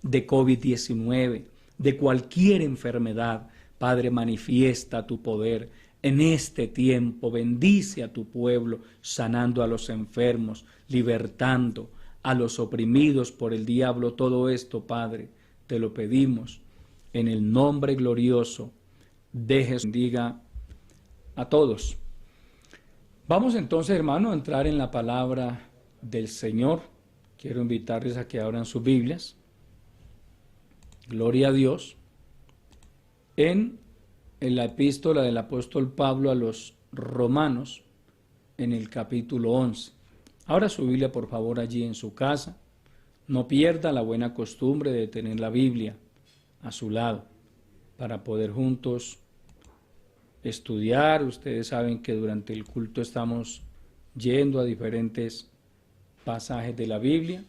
de COVID-19, de cualquier enfermedad. Padre, manifiesta tu poder en este tiempo. Bendice a tu pueblo, sanando a los enfermos, libertando a los oprimidos por el diablo. Todo esto, Padre, te lo pedimos en el nombre glorioso de Jesús. Bendiga a todos. Vamos entonces, hermano, a entrar en la palabra del Señor. Quiero invitarles a que abran sus Biblias. Gloria a Dios. En la epístola del apóstol Pablo a los Romanos, en el capítulo 11. Abra su Biblia, por favor, allí en su casa. No pierda la buena costumbre de tener la Biblia a su lado para poder juntos estudiar. Ustedes saben que durante el culto estamos yendo a diferentes pasajes de la Biblia.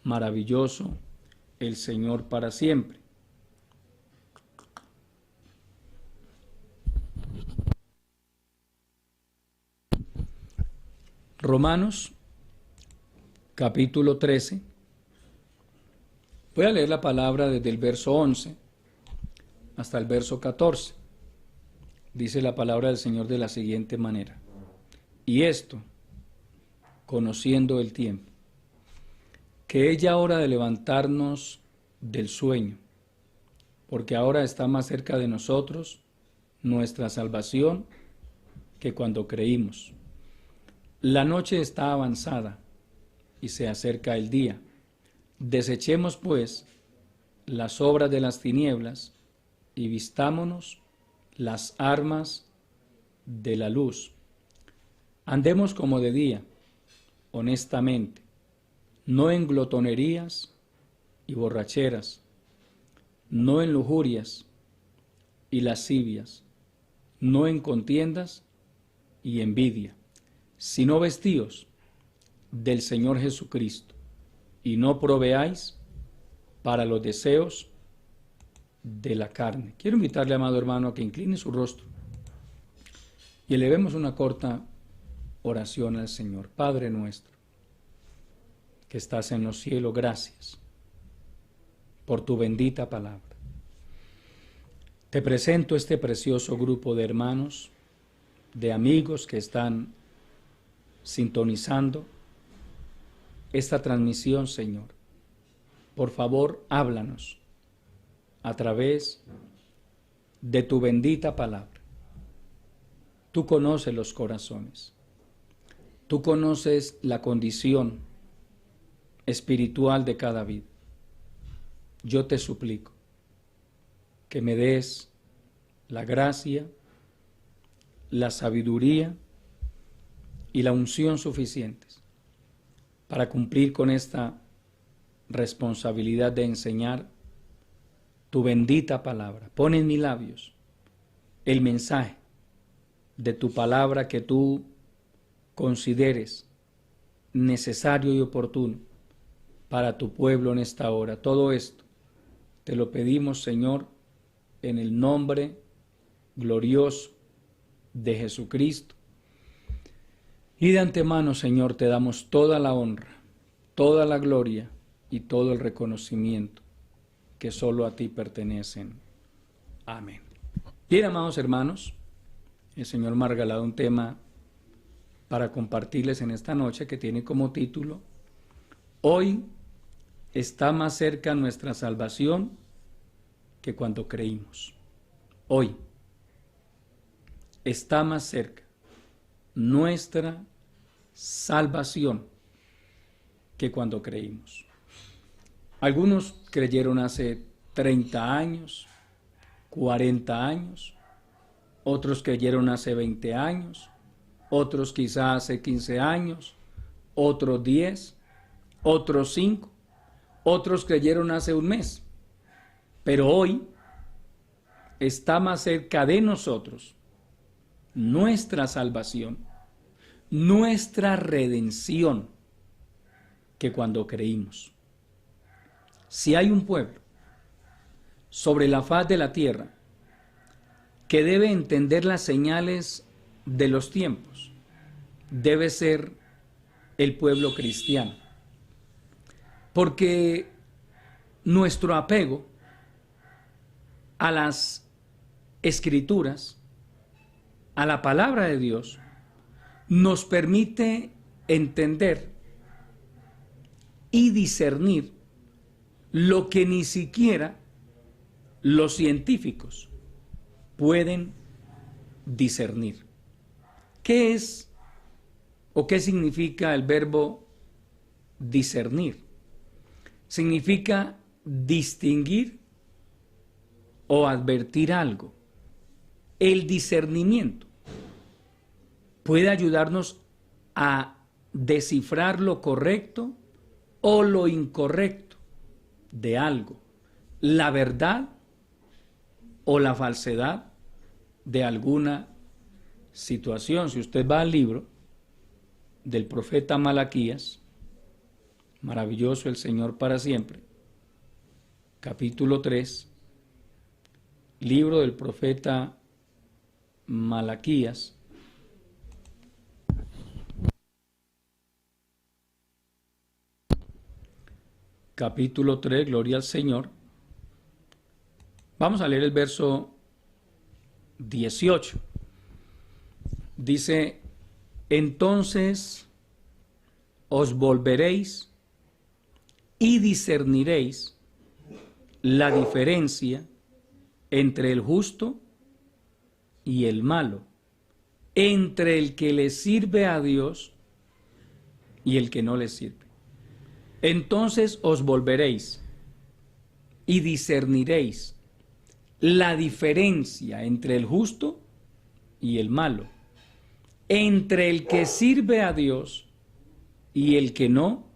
Maravilloso el Señor para siempre. Romanos, capítulo 13. Voy a leer la palabra desde el verso 11 hasta el verso 14. Dice la palabra del Señor de la siguiente manera: y esto, conociendo el tiempo, que es ya hora de levantarnos del sueño, porque ahora está más cerca de nosotros nuestra salvación que cuando creímos. La noche está avanzada y se acerca el día. Desechemos, pues, las obras de las tinieblas y vistámonos las armas de la luz. Andemos como de día, honestamente, no en glotonerías y borracheras, no en lujurias y lascivias, no en contiendas y envidia, sino vestíos del Señor Jesucristo, y no proveáis para los deseos de la carne. Quiero invitarle, amado hermano, a que incline su rostro y elevemos una corta oración al Señor. Padre nuestro, que estás en los cielos, gracias por tu bendita palabra. Te presento este precioso grupo de hermanos, de amigos que están sintonizando esta transmisión, Señor. Por favor, háblanos a través de tu bendita palabra. Tú conoces los corazones. Tú conoces la condición espiritual de cada vida. Yo te suplico que me des la gracia, la sabiduría y la unción suficientes para cumplir con esta responsabilidad de enseñar tu bendita palabra. Pon en mis labios el mensaje de tu palabra que tú consideres necesario y oportuno para tu pueblo en esta hora. Todo esto te lo pedimos, Señor, en el nombre glorioso de Jesucristo. Y de antemano, Señor, te damos toda la honra, toda la gloria y todo el reconocimiento que solo a ti pertenecen. Amén. Bien, amados hermanos, el Señor me ha regalado un tema para compartirles en esta noche que tiene como título: Hoy está más cerca nuestra salvación que cuando creímos. Hoy está más cerca nuestra salvación que cuando creímos. Algunos creyeron hace 30 años, 40 años, otros creyeron hace 20 años, otros quizá hace 15 años, otros 10, otros 5, otros creyeron hace un mes. Pero hoy está más cerca de nosotros nuestra salvación, nuestra redención, que cuando creímos. Si hay un pueblo sobre la faz de la tierra que debe entender las señales de los tiempos, debe ser el pueblo cristiano. Porque nuestro apego a las Escrituras, a la palabra de Dios, nos permite entender y discernir lo que ni siquiera los científicos pueden discernir. ¿Qué es o qué significa el verbo discernir? Significa distinguir o advertir algo. El discernimiento puede ayudarnos a descifrar lo correcto o lo incorrecto de algo, la verdad o la falsedad de alguna situación. Si usted va al libro del profeta Malaquías, maravilloso el Señor para siempre, capítulo 3, libro del profeta Malaquías, capítulo 3, gloria al Señor. Vamos a leer el verso 18. Dice: entonces os volveréis y discerniréis la diferencia entre el justo y el malo, entre el que le sirve a Dios y el que no le sirve. Entonces os volveréis y discerniréis la diferencia entre el justo y el malo, entre el que sirve a Dios y el que no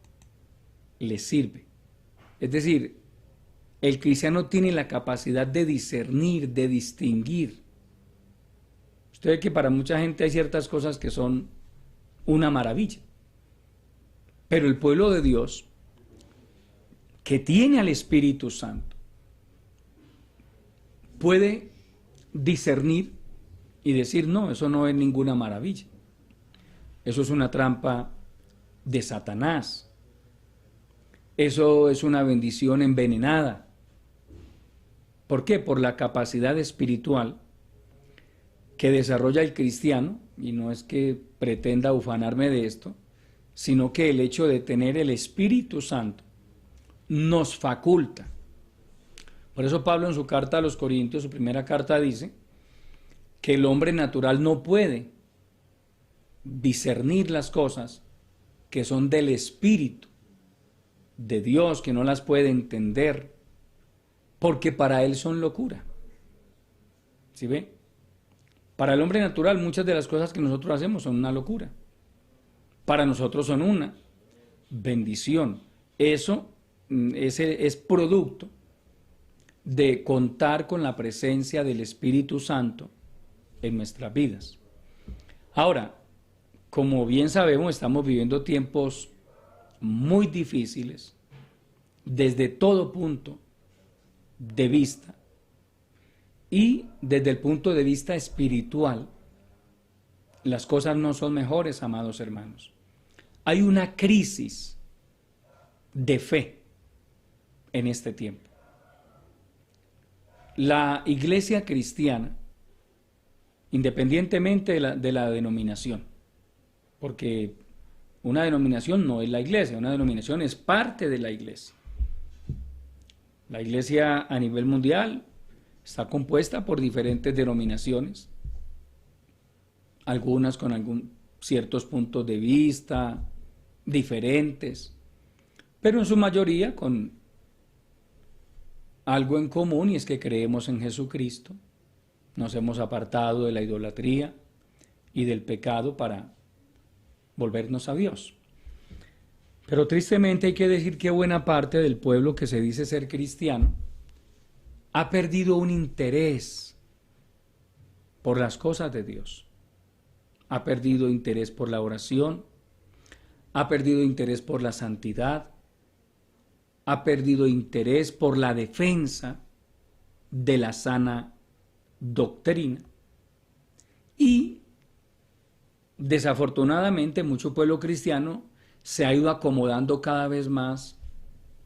le sirve. Es decir, el cristiano tiene la capacidad de discernir, de distinguir. Usted ve que para mucha gente hay ciertas cosas que son una maravilla, pero el pueblo de Dios, que tiene al Espíritu Santo, puede discernir y decir: no, eso no es ninguna maravilla. Eso es una trampa de Satanás. Eso es una bendición envenenada. ¿Por qué? Por la capacidad espiritual que desarrolla el cristiano, y no es que pretenda ufanarme de esto, sino que el hecho de tener el Espíritu Santo nos faculta. Por eso Pablo en su carta a los Corintios, su primera carta, dice que el hombre natural no puede discernir las cosas que son del Espíritu de Dios, que no las puede entender, porque para él son locura. ¿Sí ve? Para el hombre natural muchas de las cosas que nosotros hacemos son una locura. Para nosotros son una bendición. Eso es producto de contar con la presencia del Espíritu Santo en nuestras vidas. Ahora, como bien sabemos, estamos viviendo tiempos muy difíciles desde todo punto de vista, y desde el punto de vista espiritual las cosas no son mejores, amados hermanos. Hay una crisis de fe en este tiempo. La iglesia cristiana, independientemente de la denominación, porque una denominación no es la iglesia, una denominación es parte de la iglesia. La iglesia a nivel mundial está compuesta por diferentes denominaciones, algunas con ciertos puntos de vista diferentes, pero en su mayoría con algo en común, y es que creemos en Jesucristo, nos hemos apartado de la idolatría y del pecado para volvernos a Dios. Pero tristemente hay que decir que buena parte del pueblo que se dice ser cristiano ha perdido un interés por las cosas de Dios. Ha perdido interés por la oración, ha perdido interés por la santidad, ha perdido interés por la defensa de la sana doctrina. Y desafortunadamente mucho pueblo cristiano se ha ido acomodando cada vez más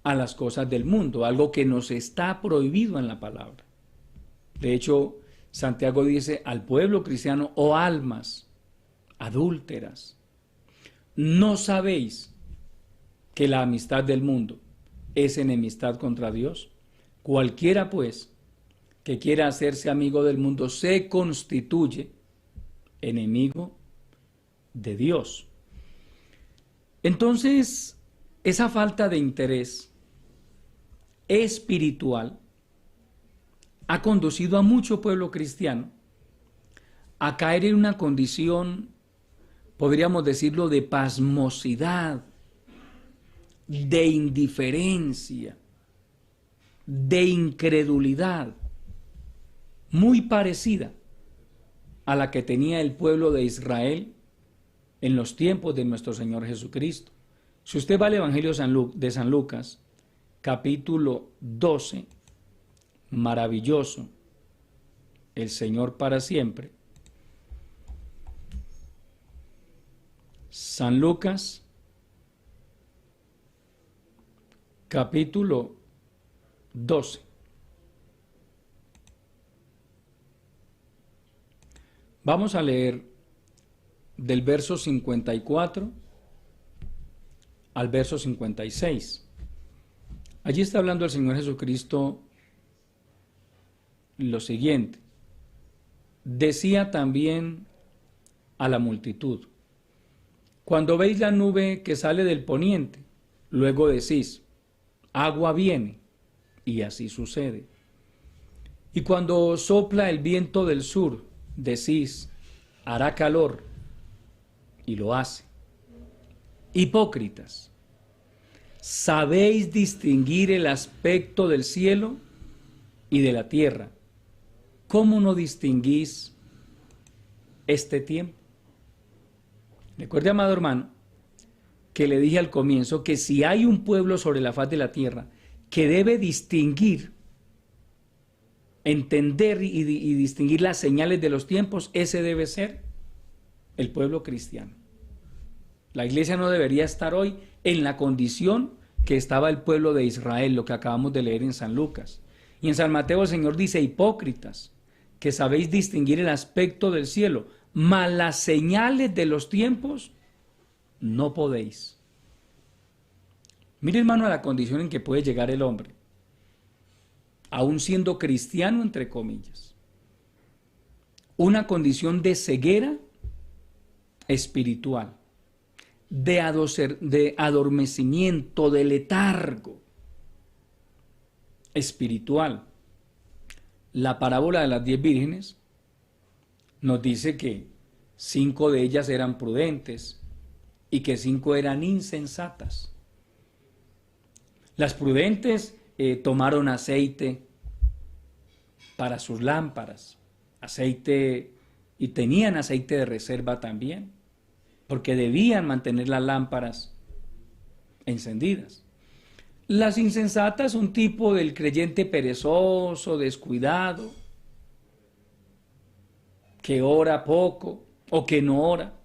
a las cosas del mundo, algo que nos está prohibido en la palabra. De hecho, Santiago dice al pueblo cristiano: oh almas adúlteras, ¿no sabéis que la amistad del mundo es enemistad contra Dios? Cualquiera, pues, que quiera hacerse amigo del mundo se constituye enemigo de Dios. Entonces, esa falta de interés espiritual ha conducido a mucho pueblo cristiano a caer en una condición, podríamos decirlo, de pasmosidad, de indiferencia, de incredulidad, muy parecida a la que tenía el pueblo de Israel en los tiempos de nuestro Señor Jesucristo. Si usted va al Evangelio de San Lucas, capítulo 12, maravilloso, el Señor para siempre. San Lucas, capítulo 12. Vamos a leer del verso 54 al verso 56. Allí está hablando el Señor Jesucristo lo siguiente: decía también a la multitud: cuando veis la nube que sale del poniente, luego decís: agua viene, y así sucede. Y cuando sopla el viento del sur, decís: hará calor, y lo hace. Hipócritas, ¿sabéis distinguir el aspecto del cielo y de la tierra? ¿Cómo no distinguís este tiempo? Recuerde, amado hermano, que le dije al comienzo que si hay un pueblo sobre la faz de la tierra que debe distinguir, entender y distinguir las señales de los tiempos, ese debe ser el pueblo cristiano. La iglesia no debería estar hoy en la condición que estaba el pueblo de Israel, lo que acabamos de leer en San Lucas. Y en San Mateo el Señor dice: hipócritas, que sabéis distinguir el aspecto del cielo, mas las señales de los tiempos no podéis. Mire, hermano, a la condición en que puede llegar el hombre, aún siendo cristiano, entre comillas. Una condición de ceguera espiritual, de adormecimiento, de letargo espiritual. La parábola de las 10 vírgenes nos dice que 5 de ellas eran prudentes y que 5 eran insensatas. Las prudentes tomaron aceite para sus lámparas, aceite, y tenían aceite de reserva también, porque debían mantener las lámparas encendidas. Las insensatas, un tipo del creyente perezoso, descuidado, que ora poco o que no ora,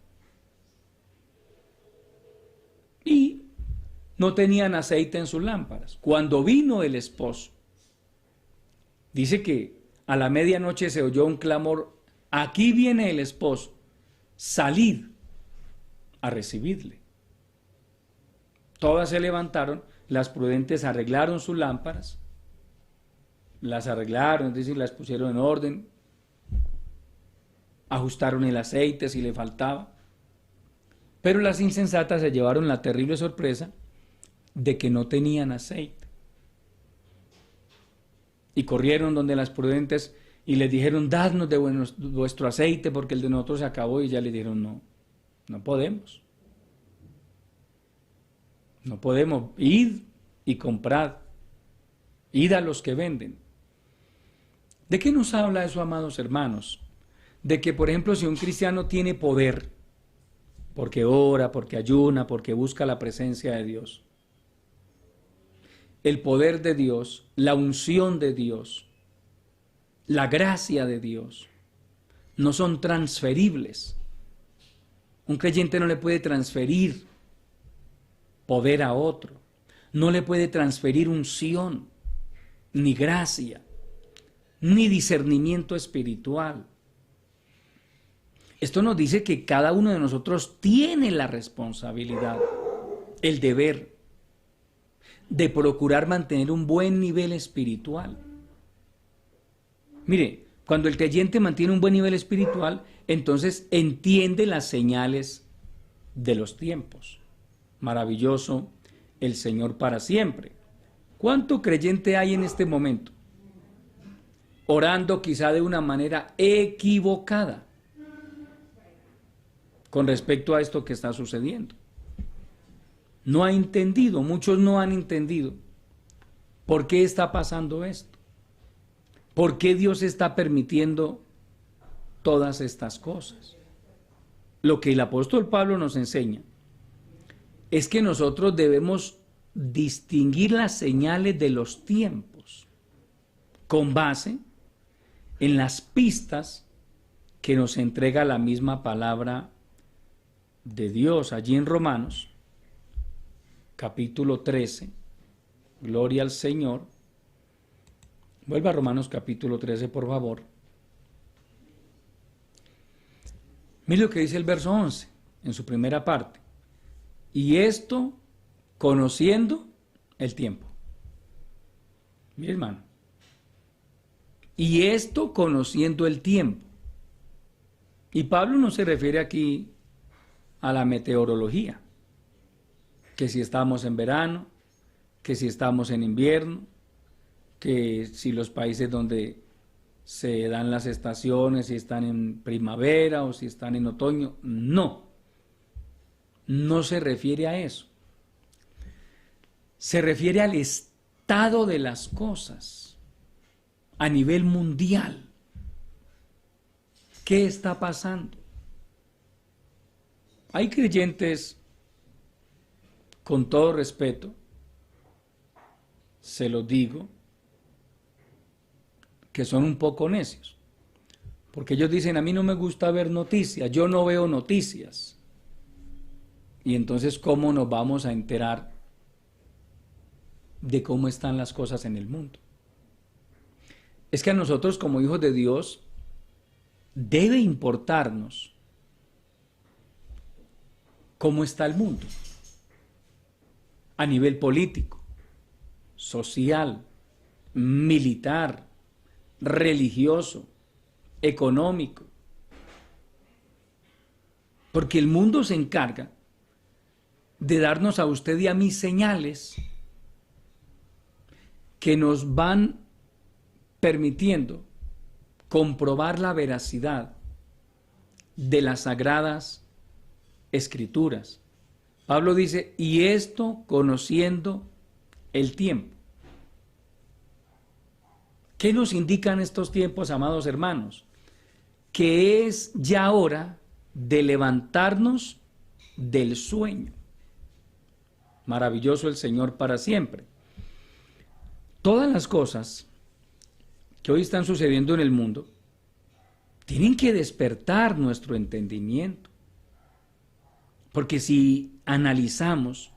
y no tenían aceite en sus lámparas. Cuando vino el esposo, dice que a la medianoche se oyó un clamor: aquí viene el esposo, salid a recibirle. Todas se levantaron, las prudentes arreglaron sus lámparas, las arreglaron, es decir, las pusieron en orden, ajustaron el aceite si le faltaba, pero las insensatas se llevaron la terrible sorpresa de que no tenían aceite. Y corrieron donde las prudentes y les dijeron: dadnos de vuestro aceite porque el de nosotros se acabó. Y ya le dijeron: no podemos. No podemos. Id y comprad. Id a los que venden. ¿De qué nos habla eso, amados hermanos? De que, por ejemplo, si un cristiano tiene poder, porque ora, porque ayuna, porque busca la presencia de Dios, el poder de Dios, la unción de Dios, la gracia de Dios, no son transferibles. Un creyente no le puede transferir poder a otro. no le puede transferir unción, ni gracia, ni discernimiento espiritual. Esto nos dice que cada uno de nosotros tiene la responsabilidad, el deber de procurar mantener un buen nivel espiritual. Mire, cuando el creyente mantiene un buen nivel espiritual, entonces entiende las señales de los tiempos. Maravilloso el Señor para siempre. ¿Cuánto creyente hay en este momento? Orando quizá de una manera equivocada con respecto a esto que está sucediendo. No ha entendido, muchos no han entendido por qué está pasando esto. ¿Por qué Dios está permitiendo todas estas cosas? Lo que el apóstol Pablo nos enseña es que nosotros debemos distinguir las señales de los tiempos con base en las pistas que nos entrega la misma palabra de Dios. Allí en Romanos, capítulo 13, gloria al Señor. Vuelva a Romanos capítulo 13, por favor. Mire lo que dice el verso 11, en su primera parte. Y esto conociendo el tiempo. Mire, hermano. Y esto conociendo el tiempo. Y Pablo no se refiere aquí a la meteorología, que si estamos en verano, que si estamos en invierno, que si los países donde se dan las estaciones, si están en primavera o si están en otoño. No, no se refiere a eso. Se refiere al estado de las cosas a nivel mundial. ¿Qué está pasando? Hay creyentes, con todo respeto, se lo digo, que son un poco necios, porque ellos dicen, a mí no me gusta ver noticias, yo no veo noticias. Y entonces, ¿cómo nos vamos a enterar de cómo están las cosas en el mundo? Es que a nosotros como hijos de Dios debe importarnos cómo está el mundo a nivel político, social, militar, religioso, económico. Porque el mundo se encarga de darnos a usted y a mí señales que nos van permitiendo comprobar la veracidad de las sagradas escrituras. Pablo dice, y esto conociendo el tiempo. ¿Qué nos indican estos tiempos, amados hermanos? Que es ya hora de levantarnos del sueño. Maravilloso el Señor para siempre. Todas las cosas que hoy están sucediendo en el mundo tienen que despertar nuestro entendimiento. Porque si analizamos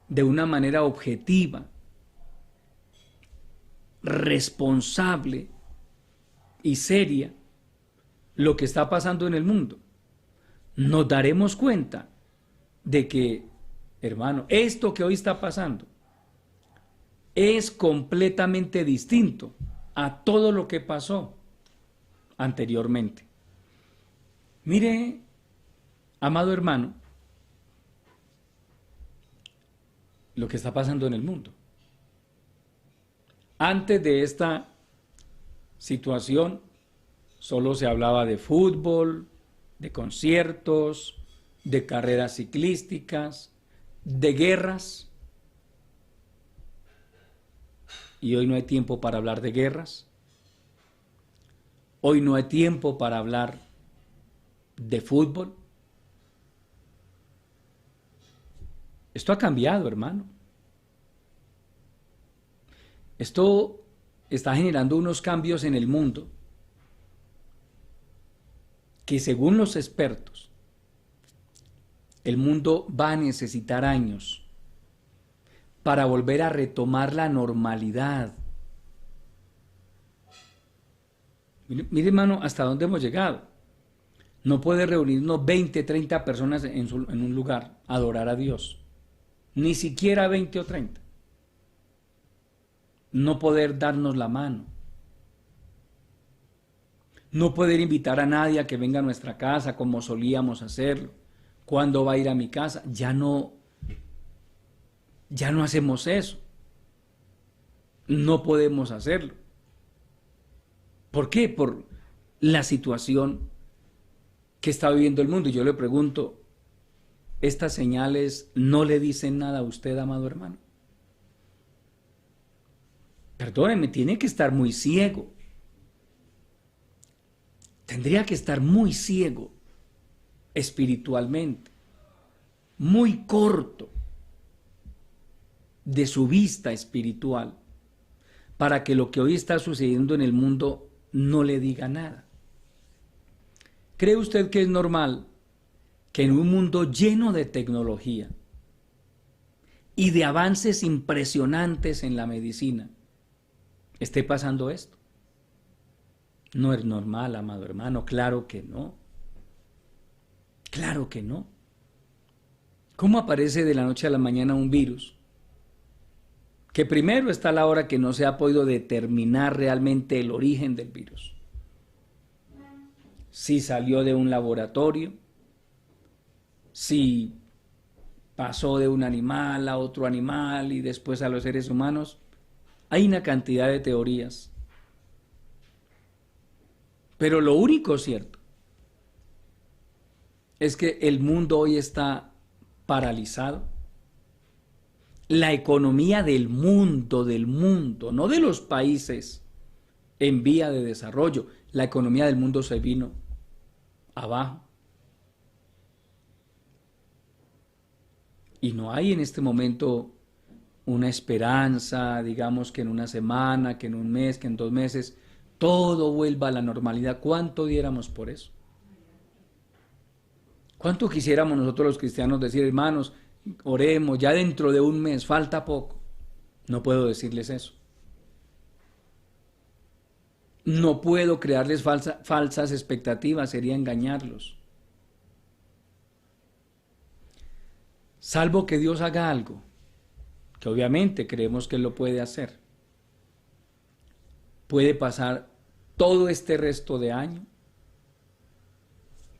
de una manera objetiva, responsable y seria lo que está pasando en el mundo, nos daremos cuenta de que, hermano, esto que hoy está pasando es completamente distinto a todo lo que pasó anteriormente. Mire, amado hermano, lo que está pasando en el mundo. Antes de esta situación, solo se hablaba de fútbol, de conciertos, de carreras ciclísticas, de guerras. Y hoy no hay tiempo para hablar de guerras. Hoy no hay tiempo para hablar de fútbol. Esto ha cambiado, hermano. Esto está generando unos cambios en el mundo que, según los expertos, el mundo va a necesitar años para volver a retomar la normalidad. Mire, hermano, hasta dónde hemos llegado. No puede reunirnos 20, 30 personas en un lugar a adorar a Dios. Ni siquiera 20 o 30. No poder darnos la mano. No poder invitar a nadie a que venga a nuestra casa como solíamos hacerlo. ¿Cuándo va a ir a mi casa? Ya no hacemos eso. No podemos hacerlo. ¿Por qué? Por la situación que está viviendo el mundo. Y yo le pregunto, ¿estas señales no le dicen nada a usted, amado hermano? Perdóneme, tiene que estar muy ciego. Tendría que estar muy ciego espiritualmente, muy corto de su vista espiritual, para que lo que hoy está sucediendo en el mundo no le diga nada. ¿Cree usted que es normal que en un mundo lleno de tecnología y de avances impresionantes en la medicina esté pasando esto? No es normal, amado hermano, claro que no. Claro que no. ¿Cómo aparece de la noche a la mañana un virus? Que primero está a la hora que no se ha podido determinar realmente el origen del virus. Si salió de un laboratorio, si pasó de un animal a otro animal y después a los seres humanos. Hay una cantidad de teorías. Pero lo único cierto es que el mundo hoy está paralizado. La economía del mundo, no de los países en vía de desarrollo, la economía del mundo se vino abajo. Y no hay en este momento una esperanza, digamos que en una semana, que en un mes, que en 2 meses, todo vuelva a la normalidad. ¿Cuánto diéramos por eso? ¿Cuánto quisiéramos nosotros los cristianos decir, hermanos, oremos, ya dentro de un mes, falta poco? No puedo decirles eso. No puedo crearles falsas expectativas, sería engañarlos. Salvo que Dios haga algo, que obviamente creemos que Él lo puede hacer. Puede pasar todo este resto de año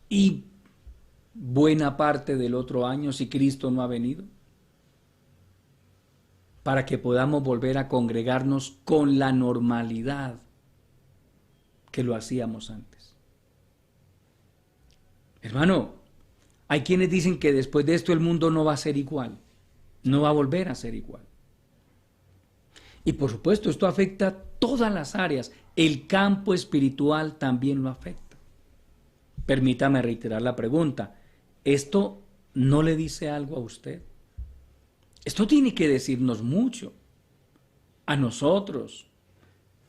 y buena parte del otro año si Cristo no ha venido, para que podamos volver a congregarnos con la normalidad que lo hacíamos antes. Hermano, hay quienes dicen que después de esto el mundo no va a ser igual, no va a volver a ser igual. Y por supuesto esto afecta todas las áreas, el campo espiritual también lo afecta. Permítame reiterar la pregunta, ¿esto no le dice algo a usted? Esto tiene que decirnos mucho a nosotros,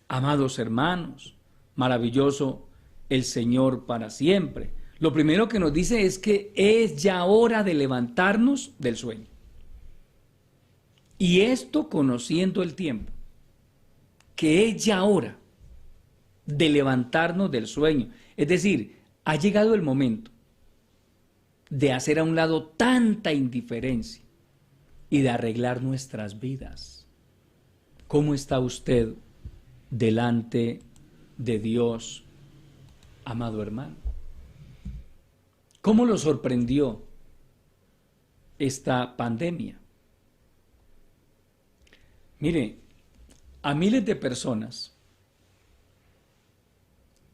amados hermanos, maravilloso el Señor para siempre. Lo primero que nos dice es que es ya hora de levantarnos del sueño. Y esto conociendo el tiempo, que es ya hora de levantarnos del sueño. Es decir, ha llegado el momento de hacer a un lado tanta indiferencia y de arreglar nuestras vidas. ¿Cómo está usted delante de Dios, amado hermano? ¿Cómo lo sorprendió esta pandemia? Mire, a miles de personas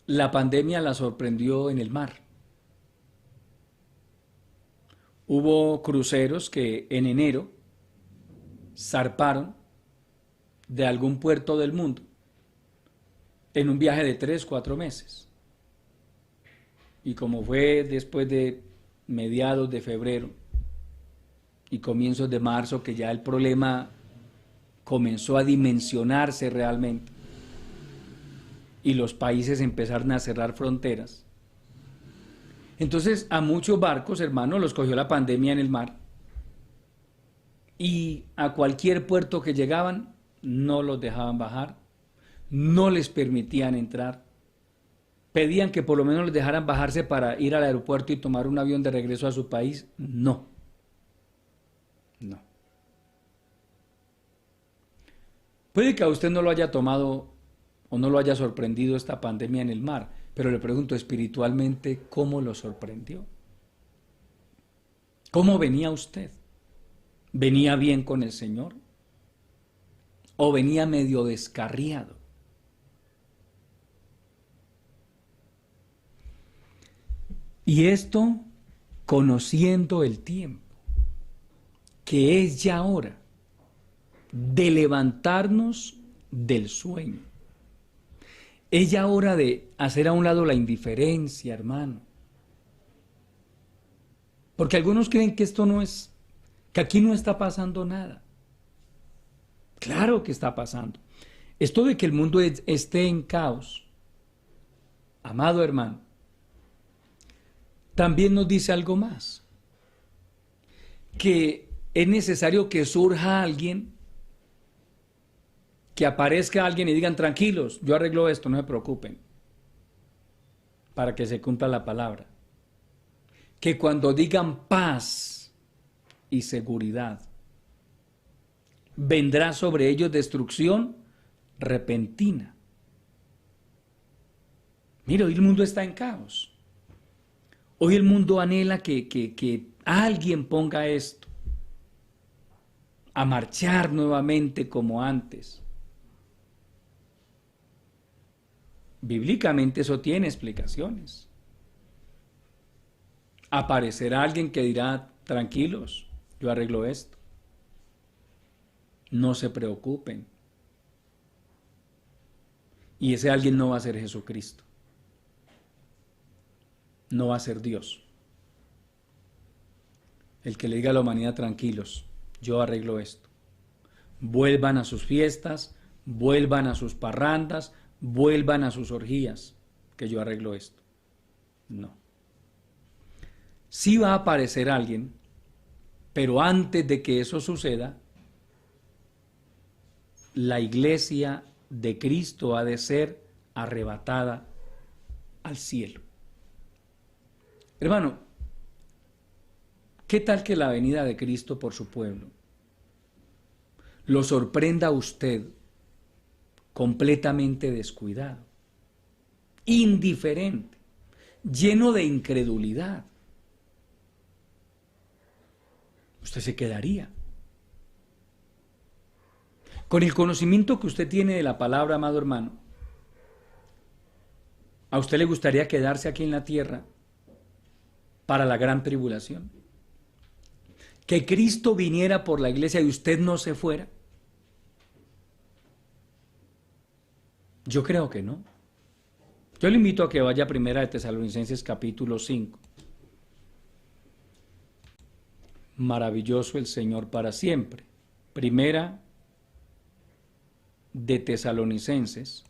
la pandemia la sorprendió en el mar. Hubo cruceros que en enero zarparon de algún puerto del mundo en un viaje de 3, 4 meses. Y como fue después de mediados de febrero y comienzos de marzo que ya el problema comenzó a dimensionarse realmente y los países empezaron a cerrar fronteras, entonces a muchos barcos, hermanos, los cogió la pandemia en el mar. y a cualquier puerto que llegaban no los dejaban bajar, no les permitían entrar, pedían que por lo menos les dejaran bajarse para ir al aeropuerto y tomar un avión de regreso a su país. No, no. Puede que a usted no lo haya tomado o no lo haya sorprendido esta pandemia en el mar, pero le pregunto espiritualmente, ¿cómo lo sorprendió? ¿Cómo venía usted? ¿Venía bien con el Señor? ¿O venía medio descarriado? Y esto conociendo el tiempo, que es ya hora de levantarnos del sueño. Es ya hora de hacer a un lado la indiferencia, hermano. Porque algunos creen que esto no es, que aquí no está pasando nada. Claro que está pasando. Esto de que el mundo esté en caos, amado hermano, también nos dice algo más. Que es necesario que surja alguien, que aparezca alguien y digan, tranquilos, yo arreglo esto, no se preocupen, para que se cumpla la palabra. Que cuando digan paz y seguridad, vendrá sobre ellos destrucción repentina. Mira, hoy el mundo está en caos. Hoy el mundo anhela que alguien ponga esto a marchar nuevamente como antes. Bíblicamente eso tiene explicaciones. Aparecerá alguien que dirá, tranquilos, yo arreglo esto. No se preocupen. Y ese alguien no va a ser Jesucristo. No va a ser Dios. El que le diga a la humanidad, tranquilos, yo arreglo esto. Vuelvan a sus fiestas, vuelvan a sus parrandas, vuelvan a sus orgías, que yo arreglo esto. No. Sí va a aparecer alguien, pero antes de que eso suceda, la iglesia de Cristo ha de ser arrebatada al cielo. Hermano, ¿qué tal que la venida de Cristo por su pueblo lo sorprenda a usted completamente descuidado, indiferente, lleno de incredulidad? Usted se quedaría. Con el conocimiento que usted tiene de la palabra, amado hermano, ¿a usted le gustaría quedarse aquí en la tierra para la gran tribulación? ¿Que Cristo viniera por la iglesia y usted no se fuera? Yo creo que no. Yo le invito a que vaya a Primera de Tesalonicenses capítulo 5. Maravilloso el Señor para siempre. Primera de Tesalonicenses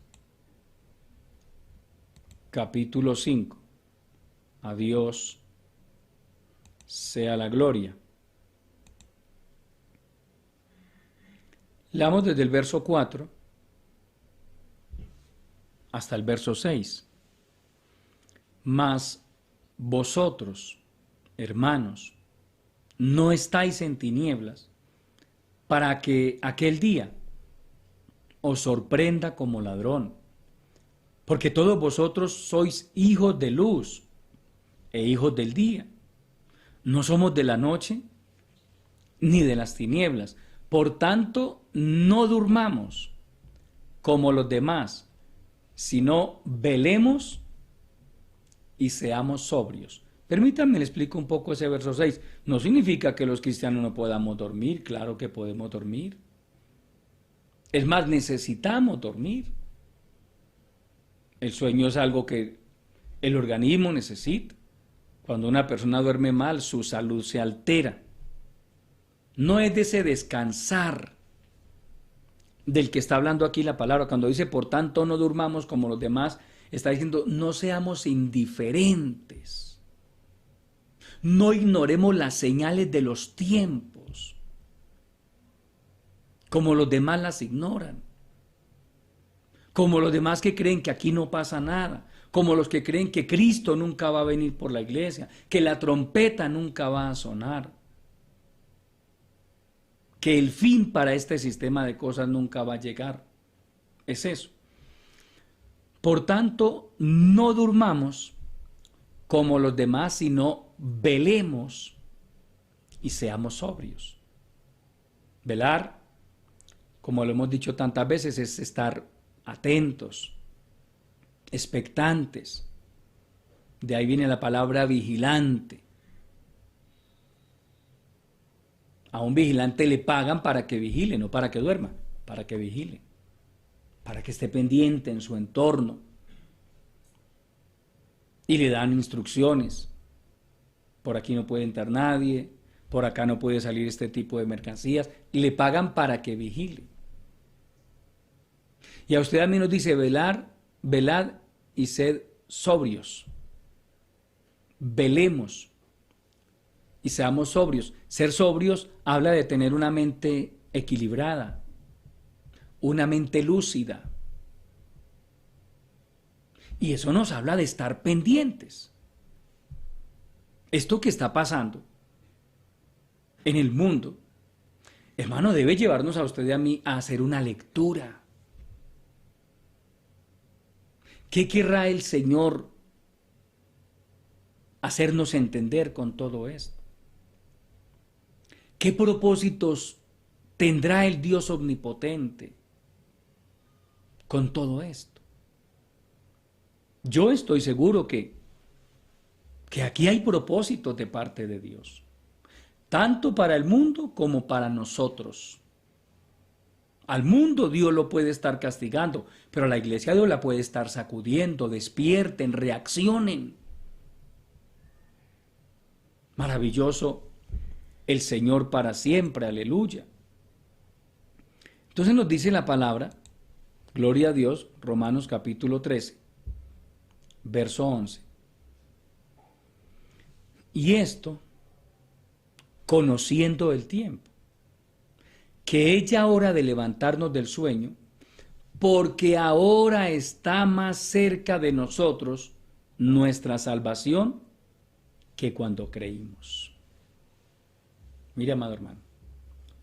capítulo 5. A Dios sea la gloria. Leamos desde el verso 4 hasta el verso 6. Mas vosotros, hermanos, no estáis en tinieblas, para que aquel día os sorprenda como ladrón, porque todos vosotros sois hijos de luz e hijos del día. No somos de la noche ni de las tinieblas. Por tanto, no durmamos como los demás, sino velemos y seamos sobrios. Permítanme le explico un poco ese verso 6. No significa que los cristianos no podamos dormir, claro que podemos dormir. Es más, necesitamos dormir. El sueño es algo que el organismo necesita. Cuando una persona duerme mal, su salud se altera. No es de ese descansar del que está hablando aquí la palabra. Cuando dice, por tanto, no durmamos como los demás, está diciendo, no seamos indiferentes. No ignoremos las señales de los tiempos. como los demás las ignoran, como los demás que creen que aquí no pasa nada, como los que creen que Cristo nunca va a venir por la iglesia, que la trompeta nunca va a sonar, que el fin para este sistema de cosas nunca va a llegar. Es eso. Por tanto, no durmamos como los demás, sino velemos y seamos sobrios. Velar, como lo hemos dicho tantas veces, es estar atentos, expectantes. De ahí viene la palabra vigilante. A un vigilante le pagan para que vigile, no para que duerma, para que vigile, para que esté pendiente en su entorno. Y le dan instrucciones. Por aquí no puede entrar nadie, por acá no puede salir este tipo de mercancías. Y le pagan para que vigile. Y a usted a mí nos dice velar, velad y sed sobrios. Velemos y seamos sobrios. Ser sobrios habla de tener una mente equilibrada, una mente lúcida. Y eso nos habla de estar pendientes. Esto que está pasando en el mundo, hermano, debe llevarnos a usted y a mí a hacer una lectura. ¿Qué querrá el Señor hacernos entender con todo esto? ¿Qué propósitos tendrá el Dios omnipotente con todo esto? Yo estoy seguro que aquí hay propósitos de parte de Dios, tanto para el mundo como para nosotros. Al mundo Dios lo puede estar castigando, pero a la iglesia Dios la puede estar sacudiendo. Despierten, reaccionen. Maravilloso el Señor para siempre, aleluya. Entonces nos dice la palabra, gloria a Dios, Romanos capítulo 13, verso 11. Y esto, conociendo el tiempo, que es ya hora de levantarnos del sueño, porque ahora está más cerca de nosotros nuestra salvación que cuando creímos. Mire, amado hermano,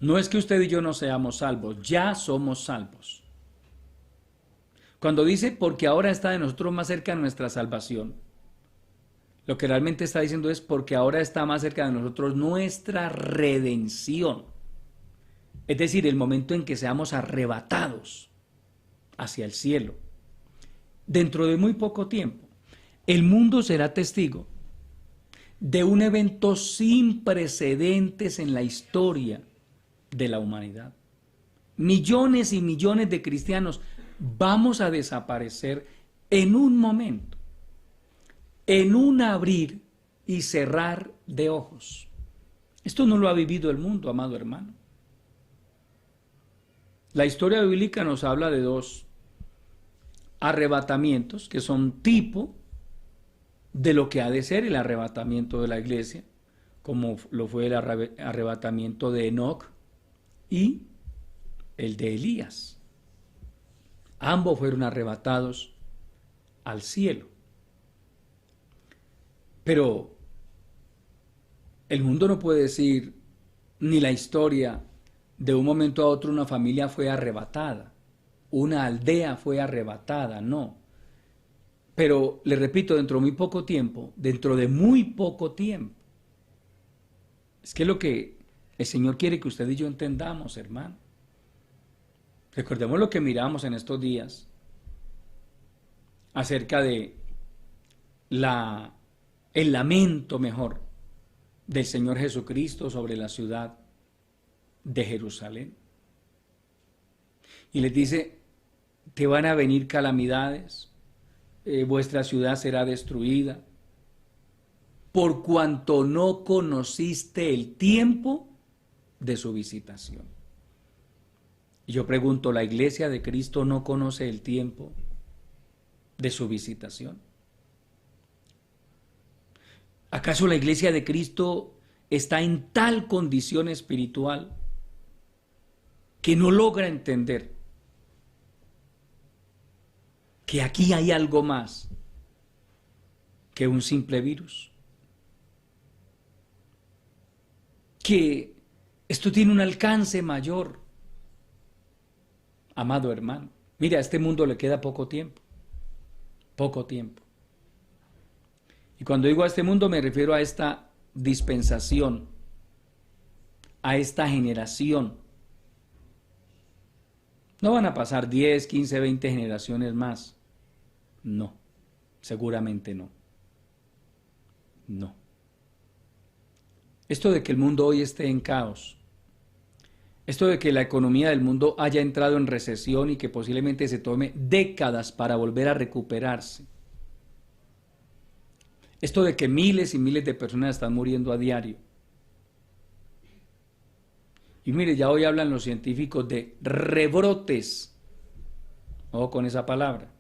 no es que usted y yo no seamos salvos, ya somos salvos. Cuando dice porque ahora está de nosotros más cerca nuestra salvación, lo que realmente está diciendo es porque ahora está más cerca de nosotros nuestra redención. Es decir, el momento en que seamos arrebatados hacia el cielo. Dentro de muy poco tiempo, el mundo será testigo de un evento sin precedentes en la historia de la humanidad. Millones y millones de cristianos vamos a desaparecer en un momento, en un abrir y cerrar de ojos. Esto no lo ha vivido el mundo, amado hermano. La historia bíblica nos habla de dos arrebatamientos que son tipo de lo que ha de ser el arrebatamiento de la iglesia, como lo fue el arrebatamiento de Enoc y el de Elías. Ambos fueron arrebatados al cielo. Pero el mundo no puede decir, ni la historia, de un momento a otro una familia fue arrebatada, una aldea fue arrebatada, no. Pero, le repito, dentro de muy poco tiempo, es que lo que el Señor quiere que usted y yo entendamos, hermano. Recordemos lo que miramos en estos días acerca de el lamento mejor del Señor Jesucristo sobre la ciudad de Jerusalén. Y les dice, te van a venir calamidades, vuestra ciudad será destruida, por cuanto no conociste el tiempo de su visitación. Y yo pregunto, ¿la iglesia de Cristo no conoce el tiempo de su visitación? ¿Acaso la iglesia de Cristo está en tal condición espiritual que no logra entender que aquí hay algo más que un simple virus, que esto tiene un alcance mayor. Amado hermano, mira, a este mundo le queda poco tiempo, poco tiempo. Y cuando digo a este mundo me refiero a esta dispensación, a esta generación. No van a pasar 10, 15, 20 generaciones más. No, seguramente no. No. Esto de que el mundo hoy esté en caos, esto de que la economía del mundo haya entrado en recesión y que posiblemente se tome décadas para volver a recuperarse, esto de que miles y miles de personas están muriendo a diario. Y mire, ya hoy hablan los científicos de rebrotes. Ojo con esa palabra.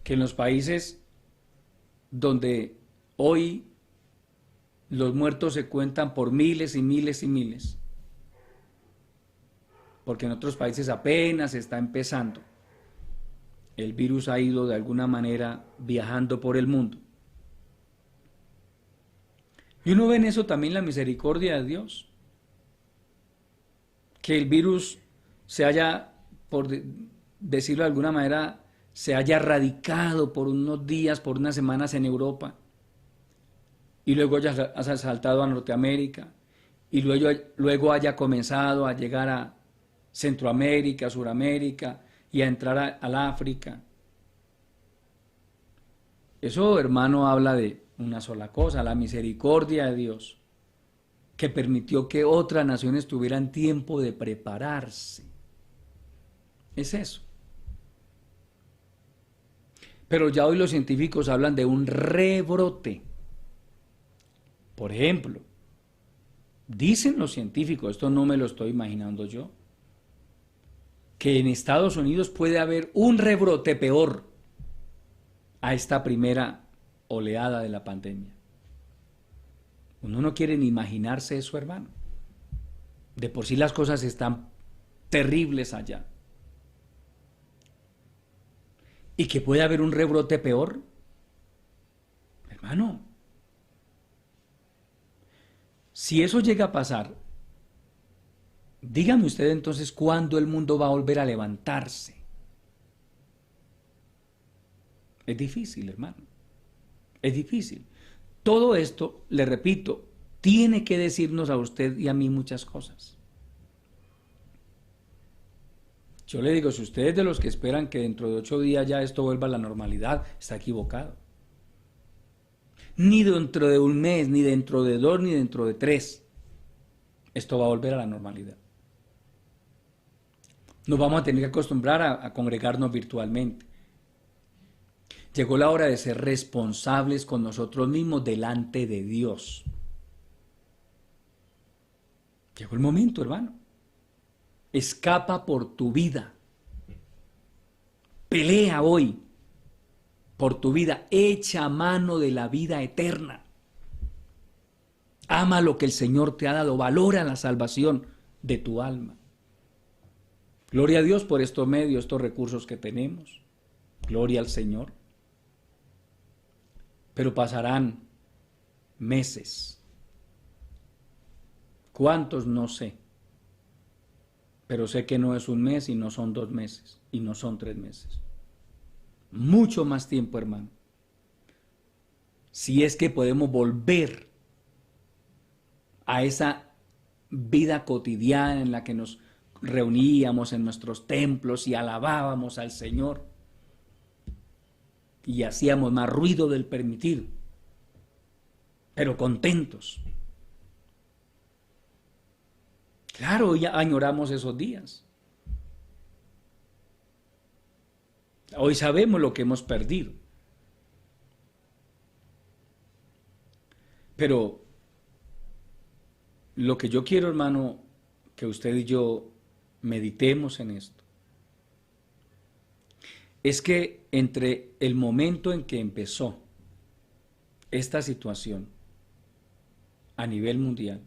Que en los países donde hoy los muertos se cuentan por miles y miles y miles, porque en otros países apenas está empezando. El virus ha ido de alguna manera viajando por el mundo. Y uno ve en eso también la misericordia de Dios. Que el virus se haya, por decirlo de alguna manera, se haya erradicado por unos días, por unas semanas en Europa, y luego haya saltado a Norteamérica, y luego haya comenzado a llegar a Centroamérica, Suramérica, y a entrar al África. Eso, hermano, habla de una sola cosa, la misericordia de Dios, que permitió que otras naciones tuvieran tiempo de prepararse. Es eso. Pero ya hoy los científicos hablan de un rebrote. Por ejemplo, dicen los científicos, esto no me lo estoy imaginando yo, que en Estados Unidos puede haber un rebrote peor a esta primera oleada de la pandemia. Uno no quiere ni imaginarse eso, hermano. De por sí las cosas están terribles allá. ¿Y que puede haber un rebrote peor? Hermano, si eso llega a pasar, dígame usted entonces cuándo el mundo va a volver a levantarse. Es difícil, hermano. Es difícil. Todo esto, le repito, tiene que decirnos a usted y a mí muchas cosas. Yo le digo, si usted es de los que esperan que dentro de 8 días ya esto vuelva a la normalidad, está equivocado. Ni dentro de un mes, ni dentro de 2, ni dentro de 3, esto va a volver a la normalidad. Nos vamos a tener que acostumbrar a congregarnos virtualmente. Llegó la hora de ser responsables con nosotros mismos delante de Dios. Llegó el momento, hermano. Escapa por tu vida. Pelea hoy por tu vida. Echa mano de la vida eterna. Ama lo que el Señor te ha dado. Valora la salvación de tu alma. Gloria a Dios por estos medios, estos recursos que tenemos. Gloria al Señor. Pero pasarán meses. ¿Cuántos? No sé. Pero sé que no es un mes y no son 2 meses y no son 3 meses. Mucho más tiempo, hermano. Si es que podemos volver a esa vida cotidiana en la que nos reuníamos en nuestros templos y alabábamos al Señor y hacíamos más ruido del permitir, pero contentos. Claro, ya añoramos esos días. Hoy sabemos lo que hemos perdido. Pero lo que yo quiero, hermano, que usted y yo meditemos en esto, es que entre el momento en que empezó esta situación a nivel mundial,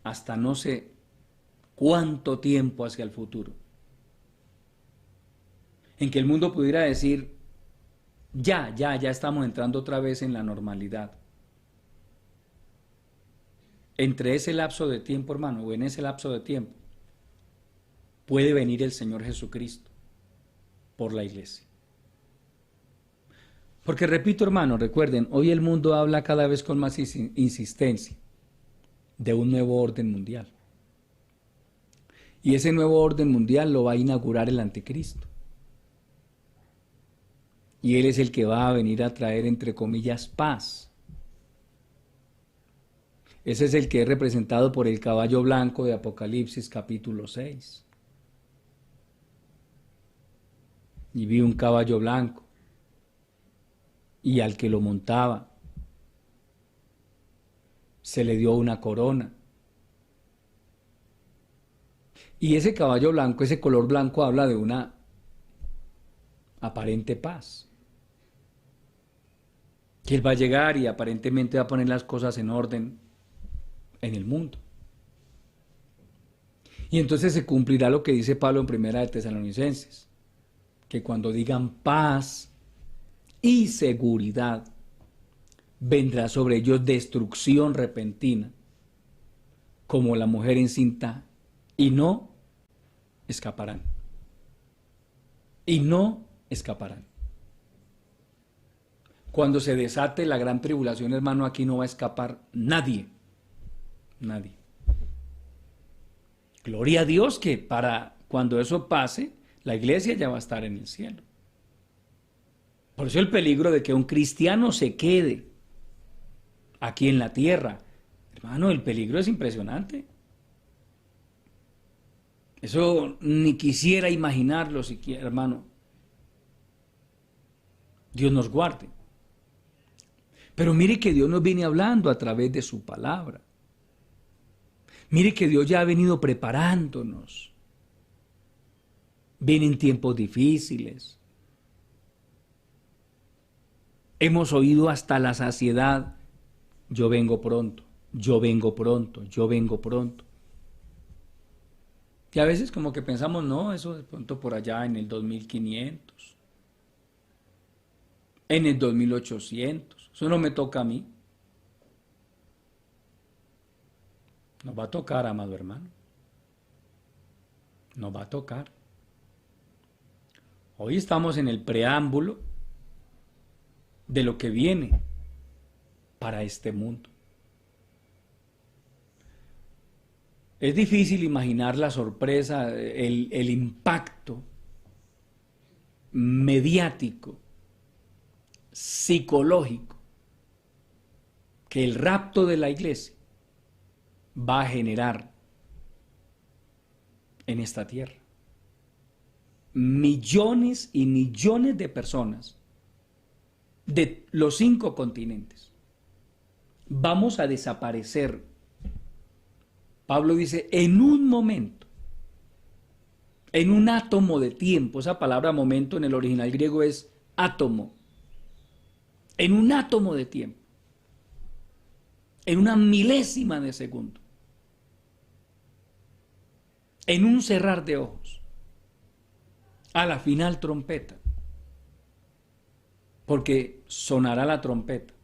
hasta no sé cuánto tiempo hacia el futuro, en que el mundo pudiera decir, ya estamos entrando otra vez en la normalidad. Entre ese lapso de tiempo, hermano, o en ese lapso de tiempo, puede venir el Señor Jesucristo por la iglesia. Porque repito, hermano, recuerden, hoy el mundo habla cada vez con más insistencia de un nuevo orden mundial. Y ese nuevo orden mundial lo va a inaugurar el anticristo. Y él es el que va a venir a traer, entre comillas, paz. Ese es el que es representado por el caballo blanco de Apocalipsis capítulo 6. Y vi un caballo blanco, y al que lo montaba se le dio una corona. Y ese caballo blanco, ese color blanco, habla de una aparente paz. Que él va a llegar y aparentemente va a poner las cosas en orden en el mundo. Y entonces se cumplirá lo que dice Pablo en Primera de Tesalonicenses, que cuando digan paz y seguridad, vendrá sobre ellos destrucción repentina, como la mujer encinta, y no escaparán. Y no escaparán. Cuando se desate la gran tribulación, hermano, aquí no va a escapar nadie. Nadie. Gloria a Dios que para cuando eso pase, la iglesia ya va a estar en el cielo. Por eso el peligro de que un cristiano se quede aquí en la tierra. Hermano, el peligro es impresionante. Eso ni quisiera imaginarlo siquiera, hermano. Dios nos guarde. Pero mire que Dios nos viene hablando a través de su palabra. Mire que Dios ya ha venido preparándonos. Vienen tiempos difíciles. Hemos oído hasta la saciedad, yo vengo pronto, yo vengo pronto, yo vengo pronto. Y a veces como que pensamos, no, eso de pronto por allá en el 2500, en el 2800, eso no me toca a mí. Nos va a tocar, amado hermano. Nos va a tocar. Hoy estamos en el preámbulo de lo que viene para este mundo. Es difícil imaginar la sorpresa, el impacto mediático, psicológico, que el rapto de la iglesia va a generar en esta tierra. Millones y millones de personas de los 5 continentes. Vamos a desaparecer. Pablo dice, en un momento, en un átomo de tiempo. Esa palabra momento en el original griego es átomo. En un átomo de tiempo. En una milésima de segundo. En un cerrar de ojos. A la final trompeta. Porque sonará la trompeta.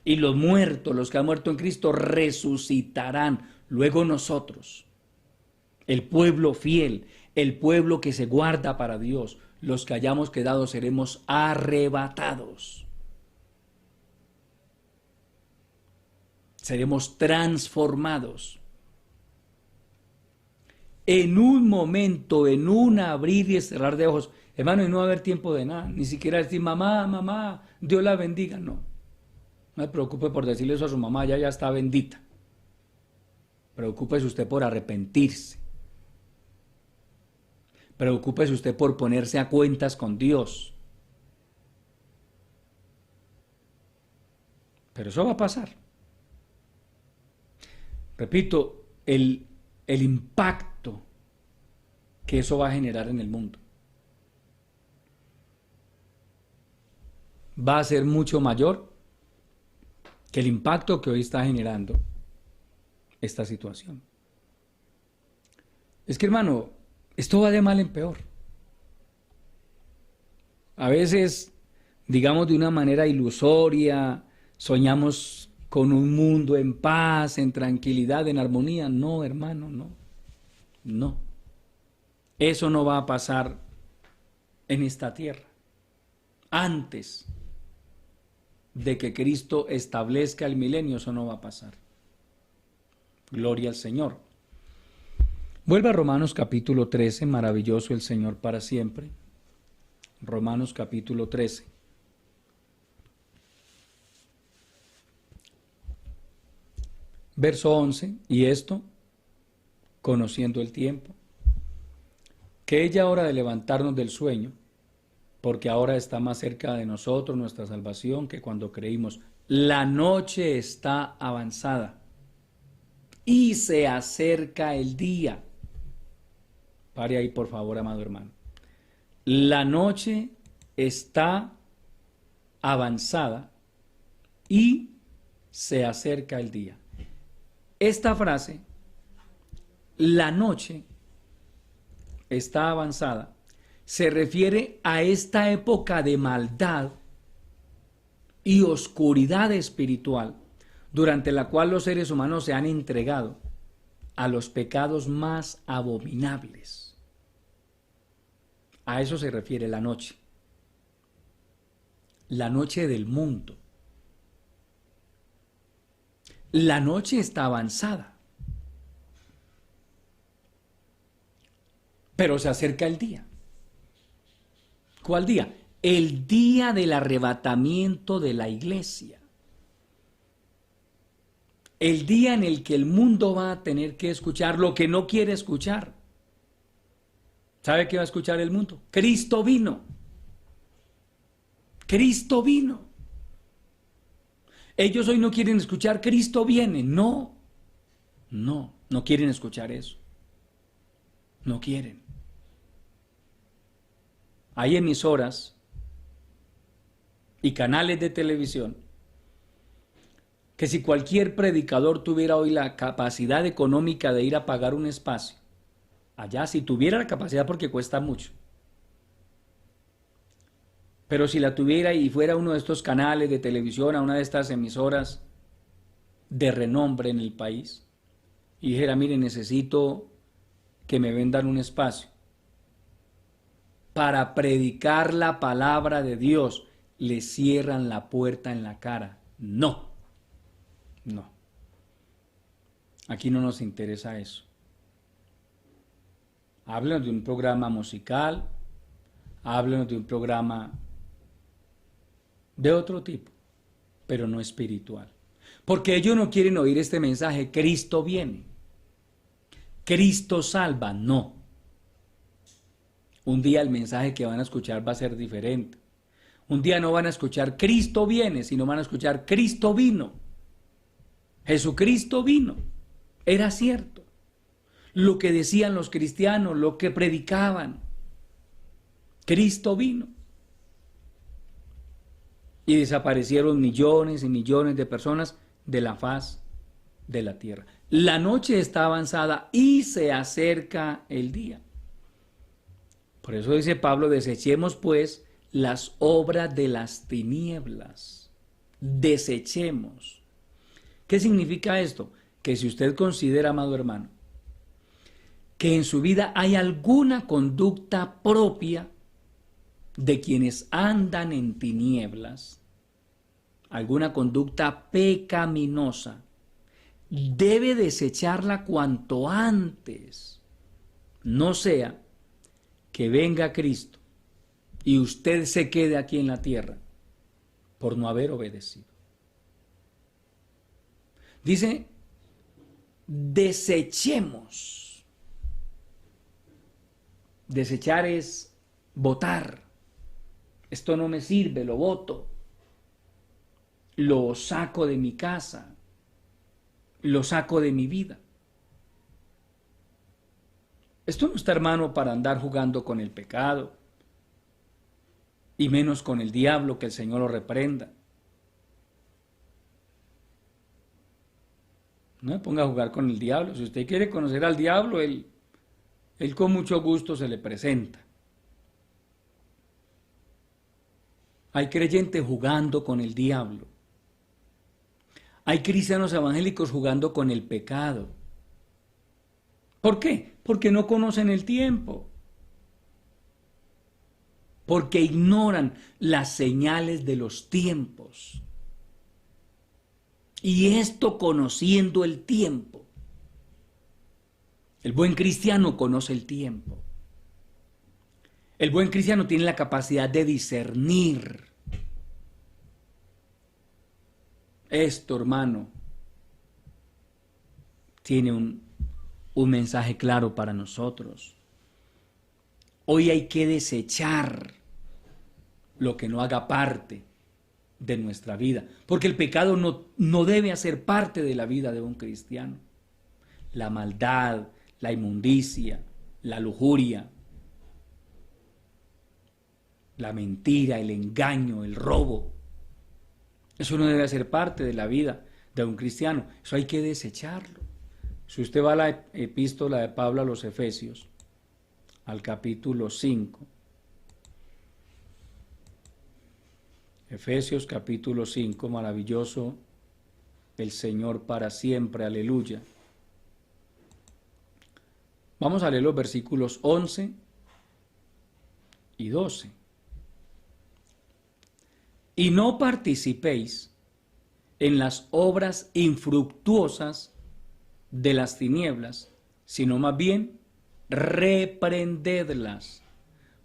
Y los muertos, los que han muerto en Cristo, resucitarán. Luego nosotros, el pueblo fiel, el pueblo que se guarda para Dios, los que hayamos quedado seremos arrebatados. Seremos transformados. En un momento, en un abrir y cerrar de ojos. Hermano, y no va a haber tiempo de nada. Ni siquiera decir, mamá, mamá, Dios la bendiga. No. No se preocupe por decirle eso a su mamá, ella ya está bendita. Preocúpese usted por arrepentirse. Preocúpese usted por ponerse a cuentas con Dios. Pero eso va a pasar. Repito, el impacto que eso va a generar en el mundo va a ser mucho mayor que el impacto que hoy está generando esta situación. Es que, hermano, esto va de mal en peor. A veces, digamos de una manera ilusoria, soñamos con un mundo en paz, en tranquilidad, en armonía. No, hermano, no. No. Eso no va a pasar en esta tierra. Antes de que Cristo establezca el milenio, eso no va a pasar. Gloria al Señor. Vuelve a Romanos capítulo 13, maravilloso el Señor para siempre. Romanos capítulo 13. Verso 11, y esto, conociendo el tiempo, que es ya hora de levantarnos del sueño, porque ahora está más cerca de nosotros nuestra salvación que cuando creímos. La noche está avanzada y se acerca el día. Pare ahí, por favor, amado hermano. La noche está avanzada y se acerca el día. Esta frase, la noche está avanzada, se refiere a esta época de maldad y oscuridad espiritual durante la cual los seres humanos se han entregado a los pecados más abominables. A eso se refiere la noche del mundo. La noche está avanzada, pero se acerca el día. ¿Cuál día? El día del arrebatamiento de la iglesia. El día en el que el mundo va a tener que escuchar lo que no quiere escuchar. ¿Sabe qué va a escuchar el mundo? Cristo vino. Cristo vino. Ellos hoy no quieren escuchar Cristo viene. No quieren escuchar eso. No quieren. Hay emisoras y canales de televisión que si cualquier predicador tuviera hoy la capacidad económica de ir a pagar un espacio, allá si tuviera la capacidad porque cuesta mucho, pero si la tuviera y fuera uno de estos canales de televisión, a una de estas emisoras de renombre en el país, y dijera, mire, necesito que me vendan un espacio para predicar la palabra de Dios, le cierran la puerta en la cara. No. Aquí no nos interesa eso. Háblenos de un programa musical, háblenos de un programa de otro tipo, pero no espiritual. Porque ellos no quieren oír este mensaje, Cristo viene, Cristo salva, no. Un día el mensaje que van a escuchar va a ser diferente. Un día no van a escuchar Cristo viene, sino van a escuchar Cristo vino. Jesucristo vino. Era cierto. Lo que decían los cristianos, lo que predicaban. Cristo vino. Y desaparecieron millones y millones de personas de la faz de la tierra. La noche está avanzada y se acerca el día. Por eso dice Pablo, desechemos pues las obras de las tinieblas. Desechemos. ¿Qué significa esto? Que si usted considera, amado hermano, que en su vida hay alguna conducta propia de quienes andan en tinieblas, alguna conducta pecaminosa, debe desecharla cuanto antes. No sea que venga Cristo y usted se quede aquí en la tierra por no haber obedecido. Dice, desechemos. Desechar es botar. Esto no me sirve, lo boto. Lo saco de mi casa. Lo saco de mi vida. Esto no está, hermano, para andar jugando con el pecado. Y menos con el diablo, que el Señor lo reprenda. No me ponga a jugar con el diablo. Si usted quiere conocer al diablo, él con mucho gusto se le presenta. Hay creyentes jugando con el diablo. Hay cristianos evangélicos jugando con el pecado. ¿Por qué? Porque no conocen el tiempo. Porque ignoran las señales de los tiempos. Y esto conociendo el tiempo. El buen cristiano conoce el tiempo. El buen cristiano tiene la capacidad de discernir. Esto, hermano, tiene un mensaje claro para nosotros. Hoy hay que desechar lo que no haga parte de nuestra vida, porque el pecado no debe hacer parte de la vida de un cristiano. La maldad, la inmundicia, la lujuria, la mentira, el engaño, el robo, eso no debe ser parte de la vida de un cristiano. Eso hay que desecharlo. Si usted va a la epístola de Pablo a los Efesios, al capítulo 5, Efesios capítulo 5, maravilloso el Señor para siempre, aleluya. Vamos a leer los versículos 11 y 12. Y no participéis en las obras infructuosas de las tinieblas, sino más bien reprendedlas,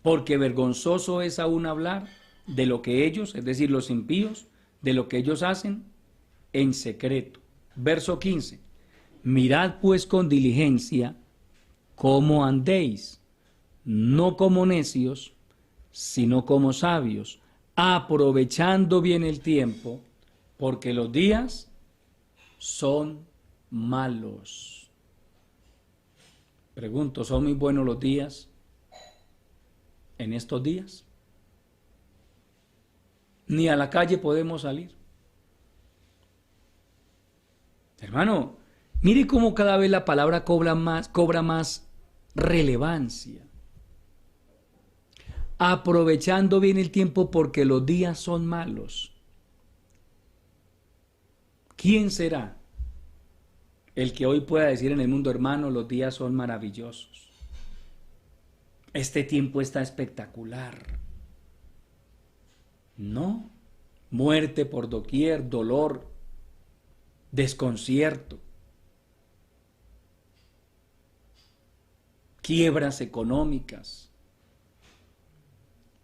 porque vergonzoso es aún hablar de lo que ellos, es decir, los impíos, de lo que ellos hacen en secreto. Verso 15. Mirad pues con diligencia cómo andéis, no como necios, sino como sabios, aprovechando bien el tiempo, porque los días son malos. Pregunto, ¿son muy buenos los días en estos días? Ni a la calle podemos salir. Hermano, mire cómo cada vez la palabra cobra más relevancia. Aprovechando bien el tiempo porque los días son malos. ¿Quién será el que hoy pueda decir en el mundo, hermano, los días son maravillosos? Este tiempo está espectacular. No, muerte por doquier, dolor, desconcierto, quiebras económicas,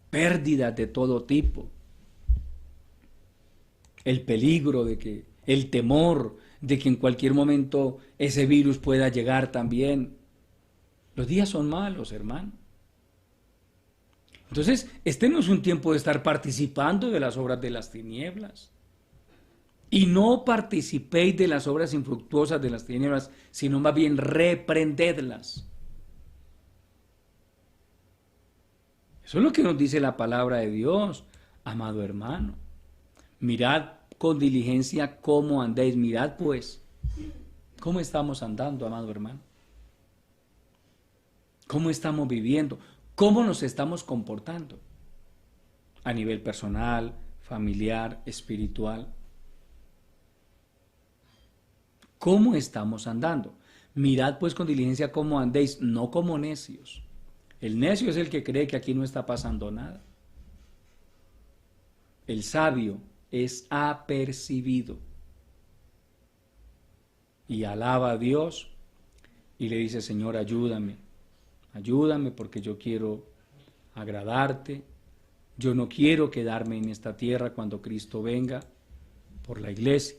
pérdidas de todo tipo, el peligro de que, el temor de que en cualquier momento ese virus pueda llegar también. Los días son malos, hermano. Entonces, este no es un tiempo de estar participando de las obras de las tinieblas. Y no participéis de las obras infructuosas de las tinieblas, sino más bien reprendedlas. Eso es lo que nos dice la palabra de Dios, amado hermano. Mirad con diligencia cómo andéis. Mirad pues, cómo estamos andando, amado hermano. Cómo estamos viviendo. ¿Cómo nos estamos comportando? A nivel personal, familiar, espiritual. ¿Cómo estamos andando? Mirad pues con diligencia cómo andéis, no como necios. El necio es el que cree que aquí no está pasando nada. El sabio es apercibido. Y alaba a Dios y le dice, Señor, ayúdame. Ayúdame porque yo quiero agradarte. Yo no quiero quedarme en esta tierra cuando Cristo venga por la iglesia.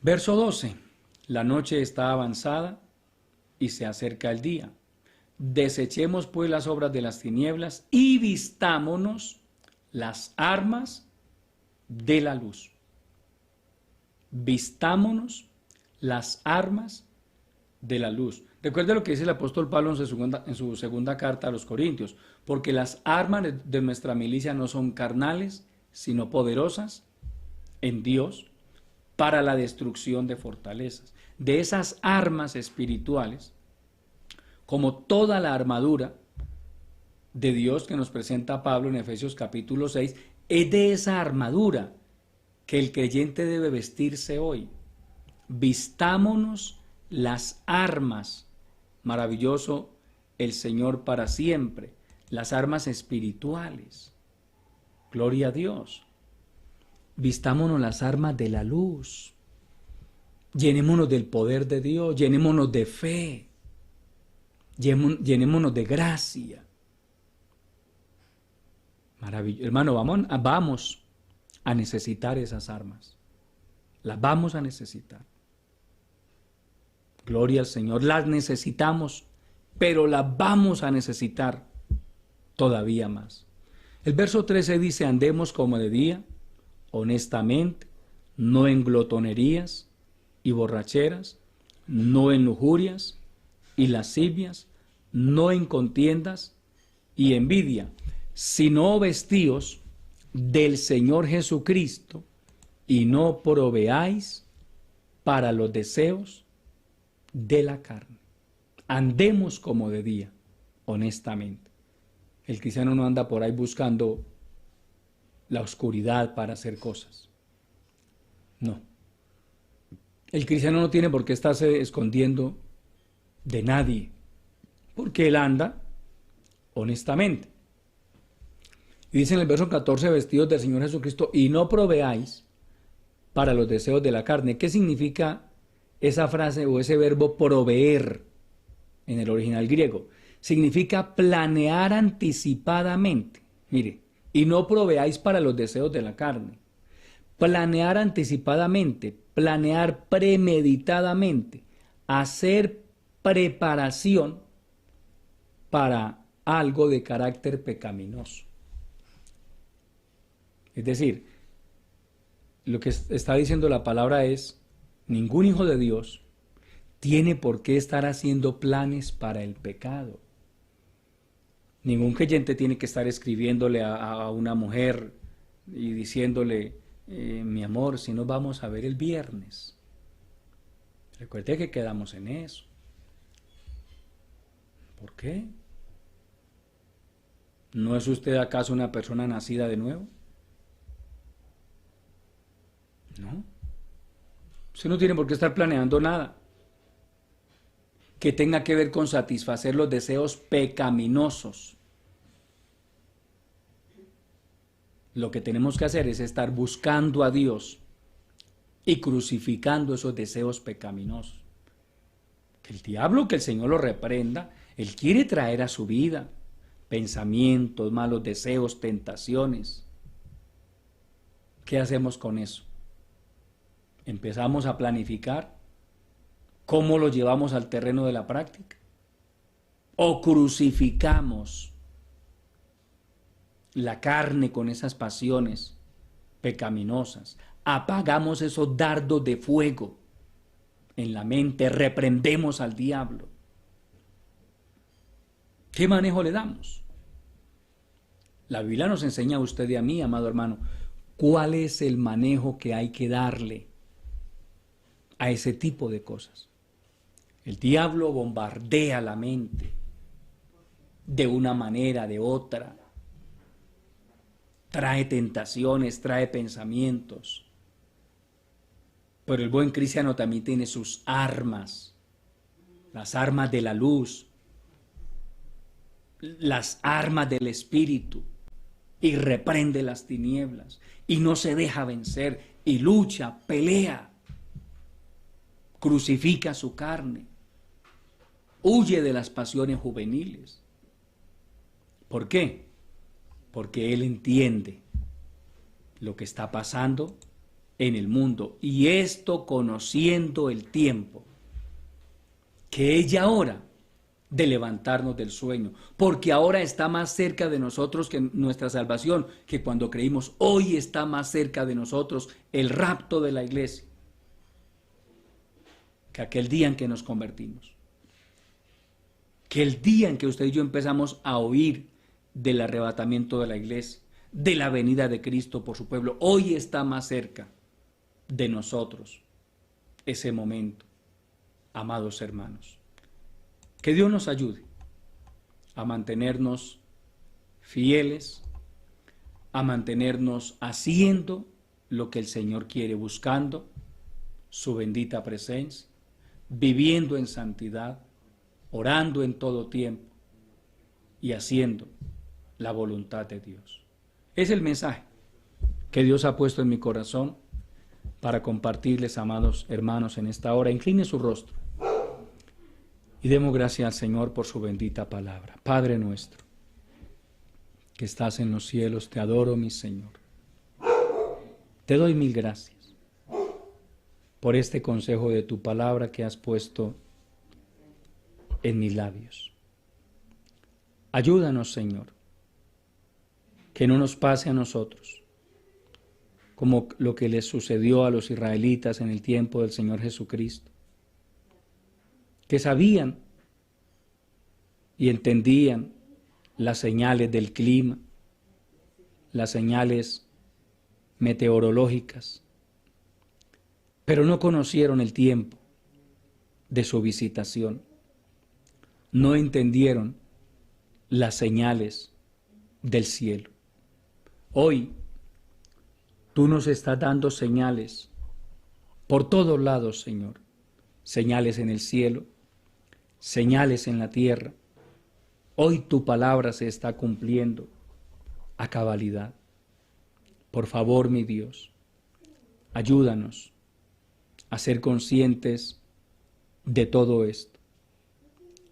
Verso 12. La noche está avanzada y se acerca el día. Desechemos pues las obras de las tinieblas y vistámonos las armas de la luz. Vistámonos las armas de la luz. Recuerde lo que dice el apóstol Pablo en su segunda carta a los Corintios, porque las armas de nuestra milicia no son carnales, sino poderosas en Dios para la destrucción de fortalezas. De esas armas espirituales, como toda la armadura de Dios que nos presenta Pablo en Efesios capítulo 6, es de esa armadura que el creyente debe vestirse hoy. Vistámonos las armas, maravilloso el Señor para siempre, las armas espirituales. Gloria a Dios. Vistámonos las armas de la luz. Llenémonos del poder de Dios, llenémonos de fe, llenémonos de gracia. Maravilloso. Hermano, vamos a necesitar esas armas. Las vamos a necesitar. Gloria al Señor. Las necesitamos, pero las vamos a necesitar todavía más. El verso 13 dice: andemos como de día, honestamente, no en glotonerías y borracheras, no en lujurias y lascivias, no en contiendas y envidia, sino vestíos del Señor Jesucristo, y no proveáis para los deseos de la carne. Andemos como de día, honestamente. El cristiano no anda por ahí buscando la oscuridad para hacer cosas. No. El cristiano no tiene por qué estarse escondiendo de nadie, porque él anda honestamente. Y dice en el verso 14: vestidos del Señor Jesucristo, y no proveáis para los deseos de la carne. ¿Qué significa esa frase o ese verbo proveer en el original griego? Significa planear anticipadamente. Mire, y no proveáis para los deseos de la carne. Planear anticipadamente, planear premeditadamente, hacer preparación para algo de carácter pecaminoso. Es decir, lo que está diciendo la palabra es: ningún hijo de Dios tiene por qué estar haciendo planes para el pecado. Ningún creyente tiene que estar escribiéndole a una mujer y diciéndole: mi amor, si nos vamos a ver el viernes. Recuerde que quedamos en eso. ¿Por qué? ¿No es usted acaso una persona nacida de nuevo? No. Usted no tiene por qué estar planeando nada que tenga que ver con satisfacer los deseos pecaminosos. Lo que tenemos que hacer es estar buscando a Dios y crucificando esos deseos pecaminosos. Que el diablo, que el Señor lo reprenda, él quiere traer a su vida pensamientos, malos deseos, tentaciones. ¿Qué hacemos con eso? Empezamos a planificar cómo lo llevamos al terreno de la práctica, o crucificamos la carne con esas pasiones pecaminosas, apagamos esos dardos de fuego en la mente, reprendemos al diablo. ¿Qué manejo le damos? La Biblia nos enseña a usted y a mí, amado hermano, cuál es el manejo que hay que darle a ese tipo de cosas. El diablo bombardea la mente de una manera, de otra. Trae tentaciones, trae pensamientos. Pero el buen cristiano también tiene sus armas, las armas de la luz, las armas del Espíritu, y reprende las tinieblas, y no se deja vencer, y lucha, pelea, crucifica su carne, huye de las pasiones juveniles. ¿Por qué? Porque él entiende lo que está pasando en el mundo, y esto conociendo el tiempo, que es ya hora de levantarnos del sueño, porque ahora está más cerca de nosotros que nuestra salvación, que cuando creímos. Hoy está más cerca de nosotros el rapto de la iglesia que aquel día en que nos convertimos, que el día en que usted y yo empezamos a oír del arrebatamiento de la iglesia, de la venida de Cristo por su pueblo. Hoy está más cerca de nosotros ese momento, amados hermanos. Que Dios nos ayude a mantenernos fieles, a mantenernos haciendo lo que el Señor quiere, buscando su bendita presencia, viviendo en santidad, orando en todo tiempo y haciendo la voluntad de Dios. Es el mensaje que Dios ha puesto en mi corazón para compartirles, amados hermanos, en esta hora. Incline su rostro y demos gracias al Señor por su bendita palabra. Padre nuestro, que estás en los cielos, te adoro, mi Señor. Te doy mil gracias por este consejo de tu palabra que has puesto en mis labios. Ayúdanos, Señor, que no nos pase a nosotros como lo que les sucedió a los israelitas en el tiempo del Señor Jesucristo, que sabían y entendían las señales del clima, las señales meteorológicas, pero no conocieron el tiempo de su visitación, no entendieron las señales del cielo. Hoy tú nos estás dando señales por todos lados, Señor, señales en el cielo, señales en la tierra. Hoy tu palabra se está cumpliendo a cabalidad. Por favor, mi Dios, ayúdanos a ser conscientes de todo esto,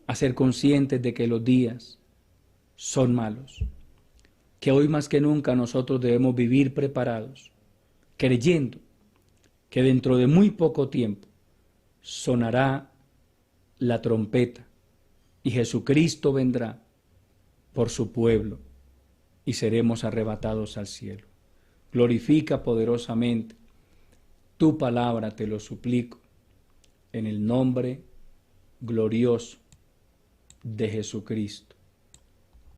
a ser conscientes de que los días son malos, que hoy más que nunca nosotros debemos vivir preparados, creyendo que dentro de muy poco tiempo sonará la trompeta y Jesucristo vendrá por su pueblo y seremos arrebatados al cielo. Glorifica poderosamente tu palabra, te lo suplico, en el nombre glorioso de Jesucristo.